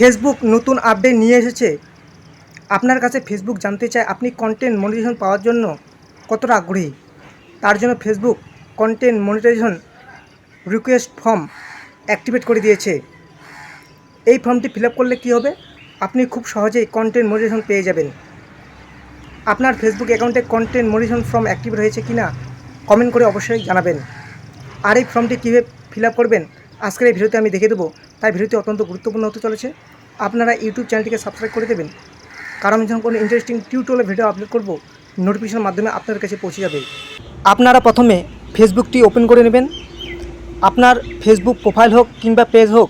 Facebook নতুন update নিয়ে এসেছে। আপনার কাছে ফেসবুক জানতে চায় আপনি কন্টেন্ট মনিটাইজেশন পাওয়ার জন্য কতটা আগ্রহী। তার জন্য Facebook content monetization request form activate করে দিয়েছে। এই ফর্মটি ফিল আপ করলে কী হবে, আপনি খুব সহজেই কন্টেন্ট মনিটাইজেশন পেয়ে যাবেন। আপনার ফেসবুক অ্যাকাউন্টে কন্টেন্ট মনিটাইজেশন ফর্ম অ্যাক্টিভেট হয়েছে কি না কমেন্ট করে অবশ্যই জানাবেন। আর এই ফর্মটি কীভাবে ফিল আপ করবেন আজকের এই ভিডিওতে আমি দেখিয়ে দেবো, তাই ভিডিওটি অত্যন্ত গুরুত্বপূর্ণ হতে চলেছে। আপনারা ইউটিউব চ্যানেলটিকে সাবস্ক্রাইব করে দেবেন, কারণ আমি যখন কোনো ইন্টারেস্টিং টিউটোরিয়াল ভিডিও আপলোড করব নোটিফিকেশনের মাধ্যমে আপনাদের কাছে পৌঁছে যাবে। আপনারা প্রথমে ফেসবুকটি ওপেন করে নেবেন। আপনার ফেসবুক প্রোফাইল হোক কিংবা পেজ হোক,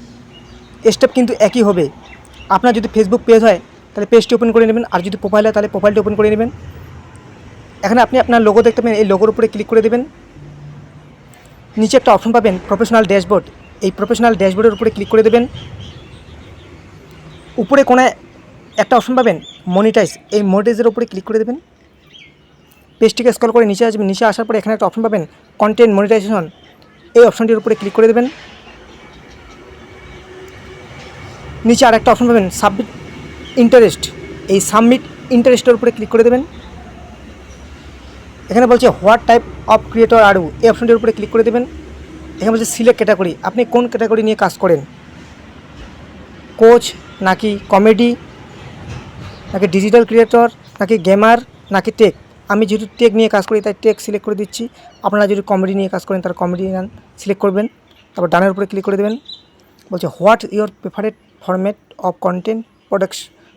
স্টেপ কিন্তু একই হবে। আপনার যদি ফেসবুক পেজ হয় তাহলে পেজটি ওপেন করে নেবেন, আর যদি প্রোফাইল হয় তাহলে প্রোফাইলটি ওপেন করে নেবেন। এখানে আপনি আপনার লোগো দেখতে পাবেন, এই লোগোর উপরে ক্লিক করে দেবেন। নিচে একটা অপশন পাবেন প্রফেশনাল ড্যাশবোর্ড, এই প্রফেশনাল ড্যাশবোর্ডের উপরে ক্লিক করে দেবেন। উপরে কোনায় একটা অপশন পাবেন মনিটাইজ, এই মনিটাইজের উপরে ক্লিক করে দেবেন। পেজটিকে স্ক্রল করে নিচে আসবেন, নিচে আসার পরে এখানে একটা অপশন পাবেন কন্টেন্ট মনিটাইজেশন, এই অপশনটির উপরে ক্লিক করে দেবেন। নিচে আর একটা অপশন পাবেন সাবমিট ইন্টারেস্ট, এই সাবমিট ইন্টারেস্টের উপরে ক্লিক করে দেবেন। এখানে বলছে what type of creator are you, এই অপশনটির উপরে ক্লিক করে দেবেন। এখানে বলছে সিলেক্ট ক্যাটাগরি, আপনি কোন ক্যাটাগরি নিয়ে কাজ করেন, কোচ নাকি কমেডি নাকি ডিজিটাল ক্রিয়েটর নাকি গেমার নাকি টেক। আমি যেহেতু টেক নিয়ে কাজ করি তাই টেক সিলেক্ট করে দিচ্ছি। আপনারা যদি কমেডি নিয়ে কাজ করেন তার কমেডি সিলেক্ট করবেন, তারপর ডানের উপরে ক্লিক করে দেবেন। বলছে what your preferred format of content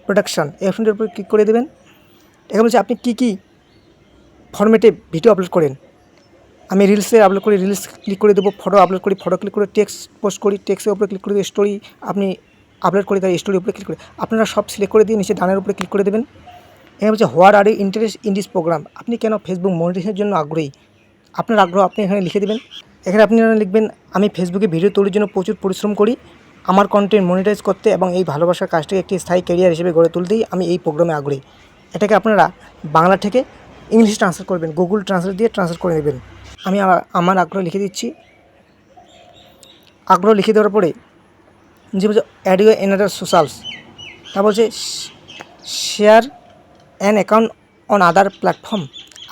production, এই অপশনটির উপরে ক্লিক করে দেবেন। এখানে বলছে আপনি কী ফরম্যাটে ভিডিও আপলোড করেন। আমি রিলসে আপলোড করি, রিলস ক্লিক করে দেবো। ফটো আপলোড করি, ফটো ক্লিক করে টেক্সট পোস্ট করি, টেক্সটের উপরে ক্লিক করে দিয়ে স্টোরি আপনি আপলোড করি, তাই স্টোরির উপরে ক্লিক করে আপনারা সব সিলেক্ট করে দিয়ে নিচে ডানের উপরে ক্লিক করে দেবেন। এখানে বলছে what are you interest in this program, আপনি কেন ফেসবুক মনিটাইজেশনের জন্য আগ্রহী, আপনার আগ্রহ আপনি এখানে লিখে দেবেন। এখানে আপনারা লিখবেন আমি ফেসবুকে ভিডিও তৈরির জন্য প্রচুর পরিশ্রম করি, আমার কন্টেন্ট মনিটাইজ করতে এবং এই ভালোবাসার কাজটাকে একটি স্থায়ী ক্যারিয়ার হিসেবে গড়ে তুলতেই আমি এই প্রোগ্রামে আগ্রহী। এটাকে আপনারা বাংলা থেকে ইংলিশ ট্রান্সলেট করবেন, গুগল ট্রান্সলেট দিয়ে ট্রান্সলেট করে নেবেন। আমি আমার আগ্রহ লিখে দিচ্ছি। আগ্রহ লিখে দেওয়ার পরে যে বলছে অ্যাড ইউ অ্যানাদার সোশ্যালস, তা বলছে share an account on other platform,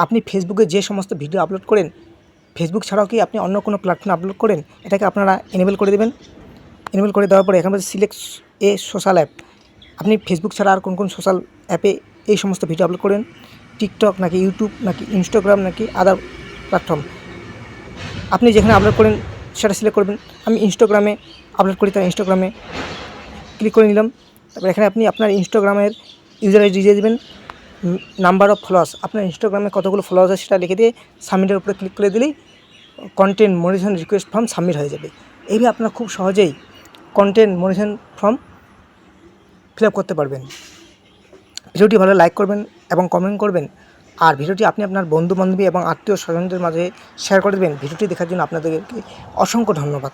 আপনি ফেসবুকে যে সমস্ত ভিডিও আপলোড করেন, ফেসবুক ছাড়াও কি আপনি অন্য কোনো প্ল্যাটফর্মে আপলোড করেন, এটাকে আপনারা এনেবল করে দেবেন। এনেবল করে দেওয়ার পরে এখানে বলছে সিলেক্ট এ সোশ্যাল অ্যাপ, আপনি ফেসবুক ছাড়া আর কোন কোন সোশ্যাল অ্যাপে এই সমস্ত ভিডিও আপলোড করেন, টিকটক নাকি ইউটিউব নাকি ইনস্টাগ্রাম নাকি আদার প্ল্যাটফর্ম, আপনি যেখানে আপলোড করেন সেটা সিলেক্ট করবেন। আমি ইনস্টাগ্রামে আপলোড করি, তাই ইনস্টাগ্রামে ক্লিক করে নিলাম। তারপর এখানে আপনি আপনার ইনস্টাগ্রামের ইউজার আইডি দিয়ে দেবেন, নাম্বার অফ ফলোয়ার্স, আপনার ইনস্টাগ্রামে কতগুলো ফলোয়ার্স আছে সেটা লিখে দিয়ে সাবমিটের উপরে ক্লিক করে দিলেই content monetization request form submit হয়ে যাবে। এইভাবে আপনারা খুব সহজেই content monetization form fill up করতে পারবেন। ভিডিওটি ভালো লাইক করবেন এবং কমেন্ট করবেন, আর ভিডিওটি আপনি আপনার বন্ধু বান্ধবী এবং আত্মীয় স্বজনদের মাঝে শেয়ার করে দেবেন। ভিডিওটি দেখার জন্য আপনাদেরকে অসংখ্য ধন্যবাদ।